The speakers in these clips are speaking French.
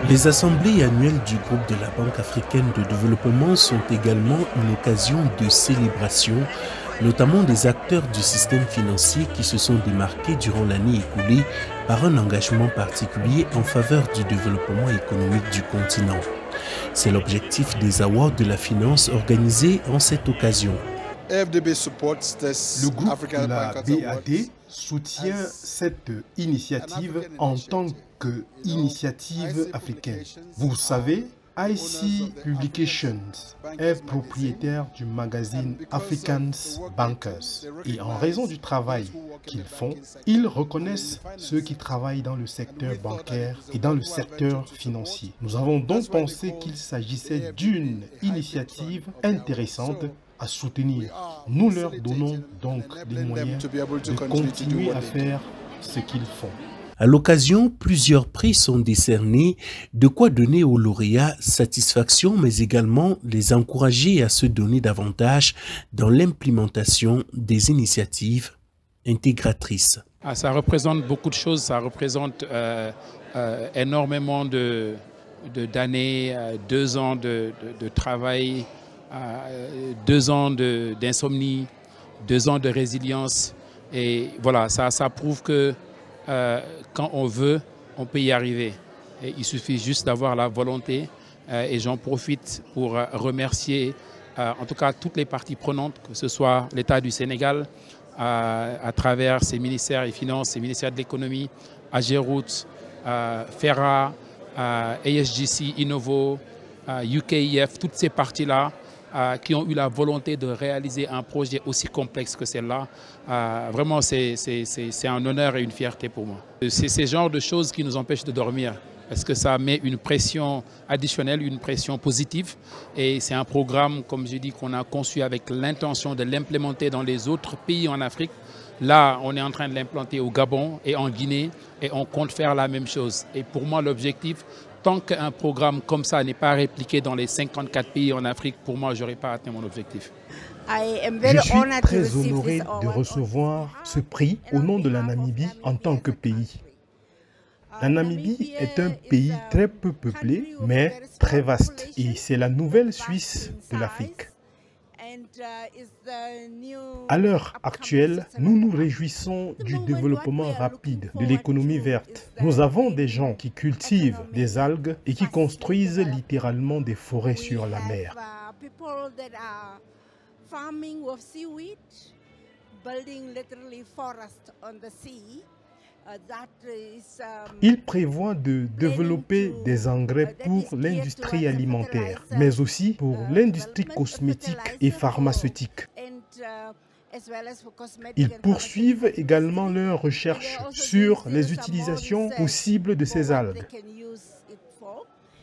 Les assemblées annuelles du groupe de la Banque africaine de développement sont également une occasion de célébration, notamment des acteurs du système financier qui se sont démarqués durant l'année écoulée par un engagement particulier en faveur du développement économique du continent. C'est l'objectif des Awards de la finance organisés en cette occasion. Le groupe de la BAD soutient cette initiative en tant qu'initiative africaine. Vous savez, IC Publications est propriétaire du magazine African Bankers et en raison du travail qu'ils font, ils reconnaissent ceux qui travaillent dans le secteur bancaire et dans le secteur financier. Nous avons donc pensé qu'il s'agissait d'une initiative intéressante à soutenir. Nous leur donnons donc les moyens de continuer à faire ce qu'ils font. À l'occasion, plusieurs prix sont décernés, de quoi donner aux lauréats satisfaction, mais également les encourager à se donner davantage dans l'implémentation des initiatives intégratrices. Ça représente beaucoup de choses, ça représente énormément d'années, 2 ans de travail, 2 ans d'insomnie, 2 ans de résilience. Et voilà, ça prouve que quand on veut, on peut y arriver. Et il suffit juste d'avoir la volonté. Et j'en profite pour remercier en tout cas toutes les parties prenantes, que ce soit l'État du Sénégal, à travers ses ministères des Finances, ses ministères de l'économie, Ageroute, FERA, ASGC, Innovo, UKIF, toutes ces parties-là qui ont eu la volonté de réaliser un projet aussi complexe que celle-là. Vraiment, c'est un honneur et une fierté pour moi. C'est ce genre de choses qui nous empêchent de dormir, parce que ça met une pression additionnelle, une pression positive. Et c'est un programme, comme je dis, qu'on a conçu avec l'intention de l'implémenter dans les autres pays en Afrique. Là, on est en train de l'implanter au Gabon et en Guinée, et on compte faire la même chose. Et pour moi, l'objectif, tant qu'un programme comme ça n'est pas répliqué dans les 54 pays en Afrique, pour moi, je n'aurai pas atteint mon objectif. Je suis très honoré de recevoir ce prix au nom de la Namibie en tant que pays. La Namibie est un pays très peu peuplé, mais très vaste. Et c'est la nouvelle Suisse de l'Afrique. À l'heure actuelle, nous nous réjouissons du développement rapide de l'économie verte. Nous avons des gens qui cultivent des algues et qui construisent littéralement des forêts sur la mer. Il prévoit de développer des engrais pour l'industrie alimentaire, mais aussi pour l'industrie cosmétique et pharmaceutique. Ils poursuivent également leurs recherches sur les utilisations possibles de ces algues.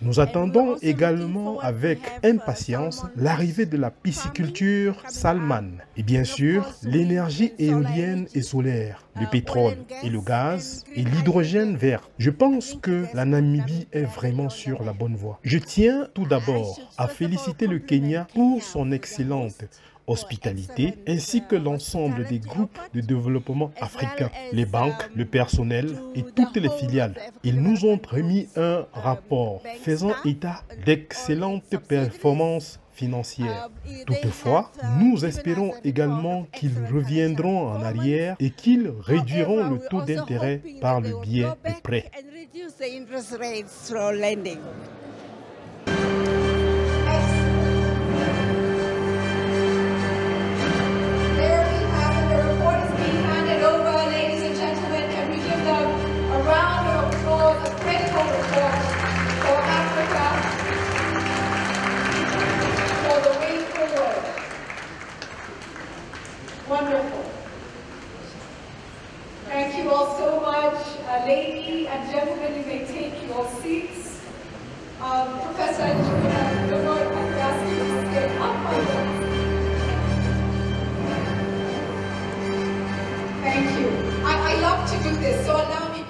Nous attendons également avec impatience l'arrivée de la pisciculture salman et bien sûr l'énergie éolienne et solaire, le pétrole et le gaz et l'hydrogène vert. Je pense que la Namibie est vraiment sur la bonne voie. Je tiens tout d'abord à féliciter le Kenya pour son excellente hospitalité, ainsi que l'ensemble des groupes de développement africains, les banques, le personnel et toutes les filiales. Ils nous ont remis un rapport faisant état d'excellentes performances financières. Toutefois, nous espérons également qu'ils reviendront en arrière et qu'ils réduiront le taux d'intérêt par le biais de prêts. Wonderful. Thank you all so much. Ladies and gentlemen, you may take your seats. Professor Njuma, I'm going to ask you to get up. Thank you. I love to do this, so allow me.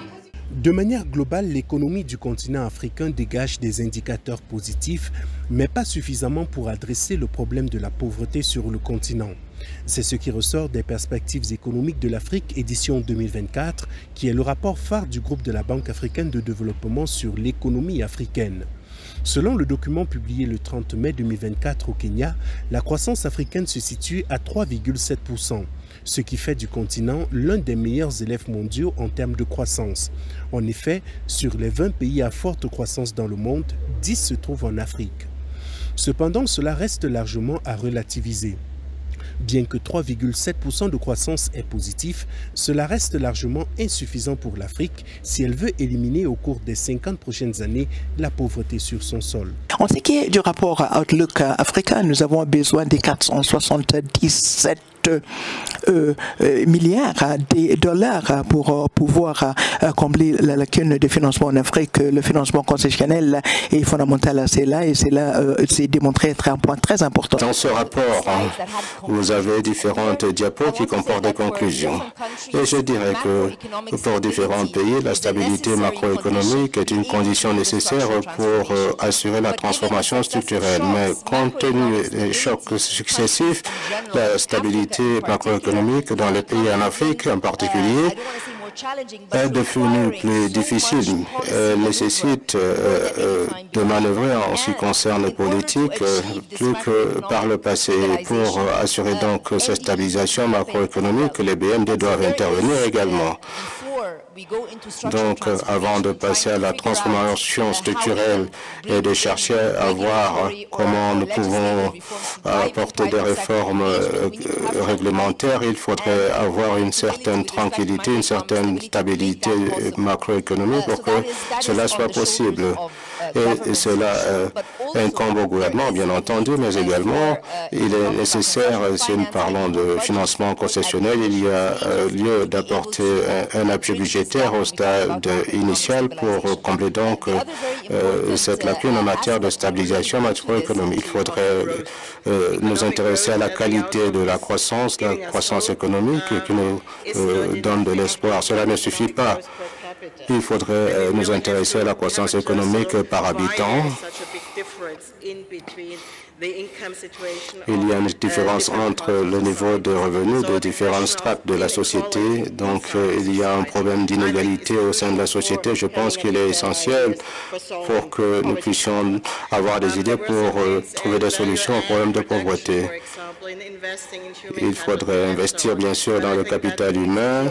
De manière globale, l'économie du continent africain dégage des indicateurs positifs, mais pas suffisamment pour adresser le problème de la pauvreté sur le continent. C'est ce qui ressort des perspectives économiques de l'Afrique, édition 2024, qui est le rapport phare du groupe de la Banque africaine de développement sur l'économie africaine. Selon le document publié le 30 mai 2024 au Kenya, la croissance africaine se situe à 3,7%, ce qui fait du continent l'un des meilleurs élèves mondiaux en termes de croissance. En effet, sur les 20 pays à forte croissance dans le monde, 10 se trouvent en Afrique. Cependant, cela reste largement à relativiser. Bien que 3,7% de croissance est positif, cela reste largement insuffisant pour l'Afrique si elle veut éliminer au cours des 50 prochaines années la pauvreté sur son sol. En ce qui est du rapport Outlook Africa, nous avons besoin des 477 milliards de dollars pour pouvoir combler la lacune de financement en Afrique. Le financement concessionnel est fondamental, c'est là et c'est là, c'est démontré être un point très important. Dans ce rapport, vous avez différentes diapos qui comportent des conclusions. Et je dirais que pour différents pays, la stabilité macroéconomique est une condition nécessaire pour assurer la transformation structurelle. Mais compte tenu des chocs successifs, la stabilité macroéconomique dans les pays en Afrique en particulier est devenue plus difficile. Elle nécessite de manœuvrer en ce qui concerne les politiques plus que par le passé. Pour assurer donc cette stabilisation macroéconomique, les BND doivent intervenir également. Donc, avant de passer à la transformation structurelle et de chercher à voir comment nous pouvons apporter des réformes réglementaires, il faudrait avoir une certaine tranquillité, une certaine stabilité macroéconomique pour que cela soit possible. Et cela incombe au gouvernement, bien entendu, mais également, il est nécessaire, si nous parlons de financement concessionnel, il y a lieu d'apporter un appui budgétaire au stade initial pour combler donc cette lacune en matière de stabilisation macroéconomique. Il faudrait nous intéresser à la qualité de la croissance économique qui nous donne de l'espoir. Cela ne suffit pas. Il faudrait nous intéresser à la croissance économique par habitant. Il y a une différence entre le niveau de revenus des différentes strates de la société. Donc, il y a un problème d'inégalité au sein de la société. Je pense qu'il est essentiel pour que nous puissions avoir des idées pour trouver des solutions au problème de pauvreté. Il faudrait investir, bien sûr, dans le capital humain,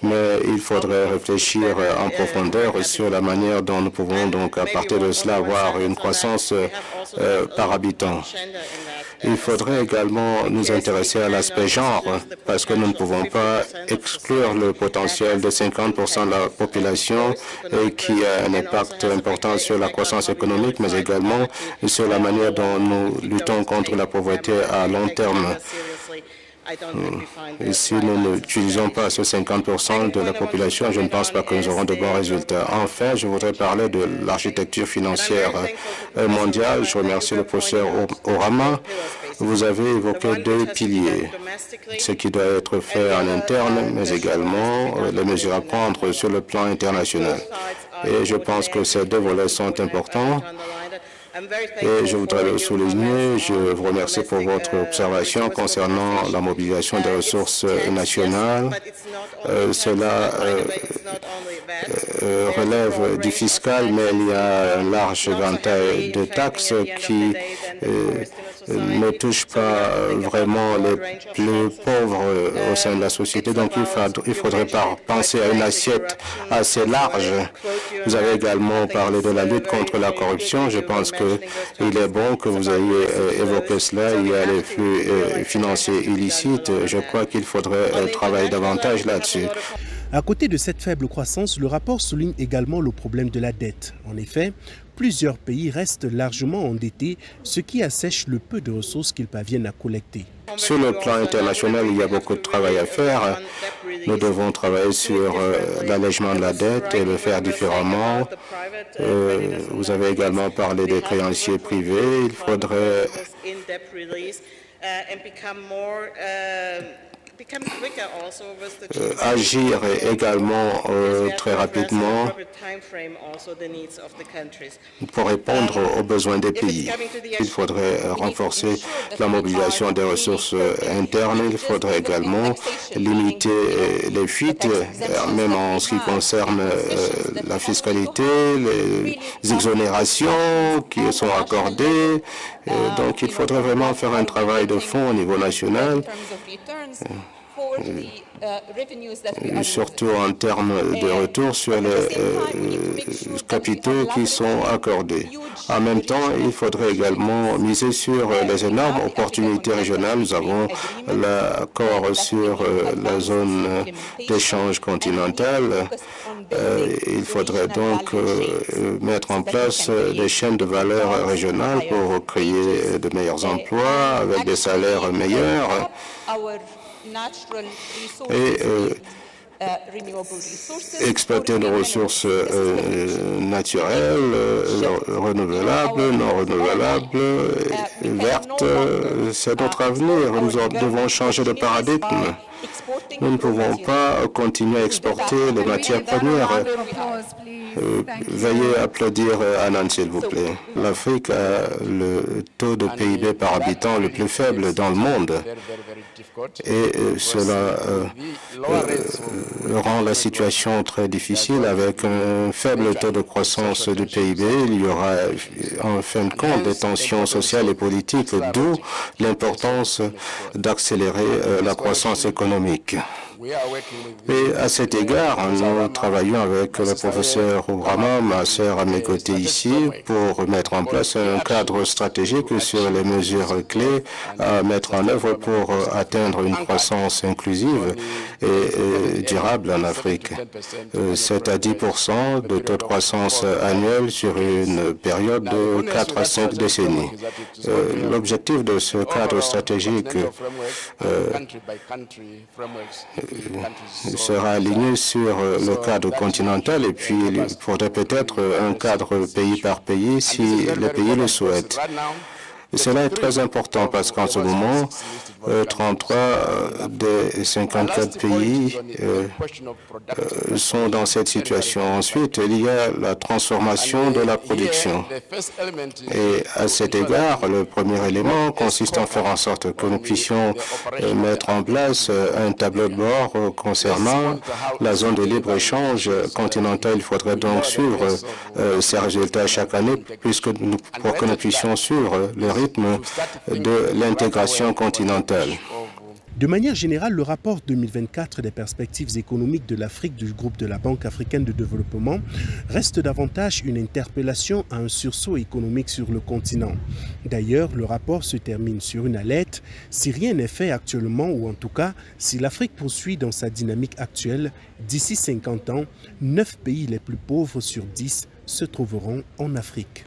mais il faudrait réfléchir en profondeur sur la manière dont nous pouvons donc à partir de cela avoir une croissance par habitant. Il faudrait également nous intéresser à l'aspect genre, parce que nous ne pouvons pas exclure le potentiel de 50% de la population qui a un impact important sur la croissance économique, mais également sur la manière dont nous luttons contre la pauvreté à long terme. Et si nous n'utilisons pas ce 50% de la population, je ne pense pas que nous aurons de bons résultats. Enfin, je voudrais parler de l'architecture financière mondiale. Je remercie le professeur Orama. Vous avez évoqué deux piliers, ce qui doit être fait en interne, mais également les mesures à prendre sur le plan international. Et je pense que ces deux volets sont importants. Et je voudrais le souligner, je vous remercie pour votre observation concernant la mobilisation des ressources nationales. Cela relève du fiscal, mais il y a un large éventail de taxes qui ne touchent pas vraiment les plus pauvres au sein de la société. Donc il faudrait penser à une assiette assez large. Vous avez également parlé de la lutte contre la corruption. Je pense qu'il est bon que vous ayez évoqué cela. Il y a les flux financiers illicites. Je crois qu'il faudrait travailler davantage là-dessus. À côté de cette faible croissance, le rapport souligne également le problème de la dette. En effet, plusieurs pays restent largement endettés, ce qui assèche le peu de ressources qu'ils parviennent à collecter. Sur le plan international, il y a beaucoup de travail à faire. Nous devons travailler sur l'allègement de la dette et le faire différemment. Vous avez également parlé des créanciers privés. Il faudrait agir également très rapidement pour répondre aux besoins des pays. Il faudrait renforcer la mobilisation des ressources internes. Il faudrait également limiter les fuites, même en ce qui concerne la fiscalité, les exonérations qui sont accordées. Donc il faudrait vraiment faire un travail de fond au niveau national, surtout en termes de retour sur les capitaux qui sont accordés. En même temps, il faudrait également miser sur les énormes opportunités régionales. Nous avons l'accord sur la zone d'échange continentale. Il faudrait donc mettre en place des chaînes de valeur régionales pour créer de meilleurs emplois avec des salaires meilleurs. Et exploiter nos ressources naturelles, renouvelables, non renouvelables, vertes, c'est notre avenir. Nous devons changer de paradigme. Nous ne pouvons pas continuer à exporter les matières premières. Veuillez applaudir Anand, s'il vous plaît. L'Afrique a le taux de PIB par habitant le plus faible dans le monde. Et cela rend la situation très difficile. Avec un faible taux de croissance du PIB, il y aura en fin de compte des tensions sociales et politiques, d'où l'importance d'accélérer la croissance économique. Et à cet égard, nous travaillons avec le professeur Oubrama, ma sœur à mes côtés ici, pour mettre en place un cadre stratégique sur les mesures clés à mettre en œuvre pour atteindre une croissance inclusive et durable en Afrique. 7 à 10% de taux de croissance annuel sur une période de 4 à 5 décennies. L'objectif de ce cadre stratégique sera aligné sur le cadre continental et puis il faudrait peut-être un cadre pays par pays si les pays le souhaitent. Et cela est très important parce qu'en ce moment, 33 des 54 pays sont dans cette situation. Ensuite, il y a la transformation de la production. Et à cet égard, le premier élément consiste à faire en sorte que nous puissions mettre en place un tableau de bord concernant la zone de libre-échange continentale. Il faudrait donc suivre ces résultats chaque année pour que nous puissions suivre le rythme de l'intégration continentale. De manière générale, le rapport 2024 des perspectives économiques de l'Afrique du groupe de la Banque africaine de développement reste davantage une interpellation à un sursaut économique sur le continent. D'ailleurs, le rapport se termine sur une alerte. Si rien n'est fait actuellement, ou en tout cas, si l'Afrique poursuit dans sa dynamique actuelle, d'ici 50 ans, 9 pays les plus pauvres sur 10 se trouveront en Afrique.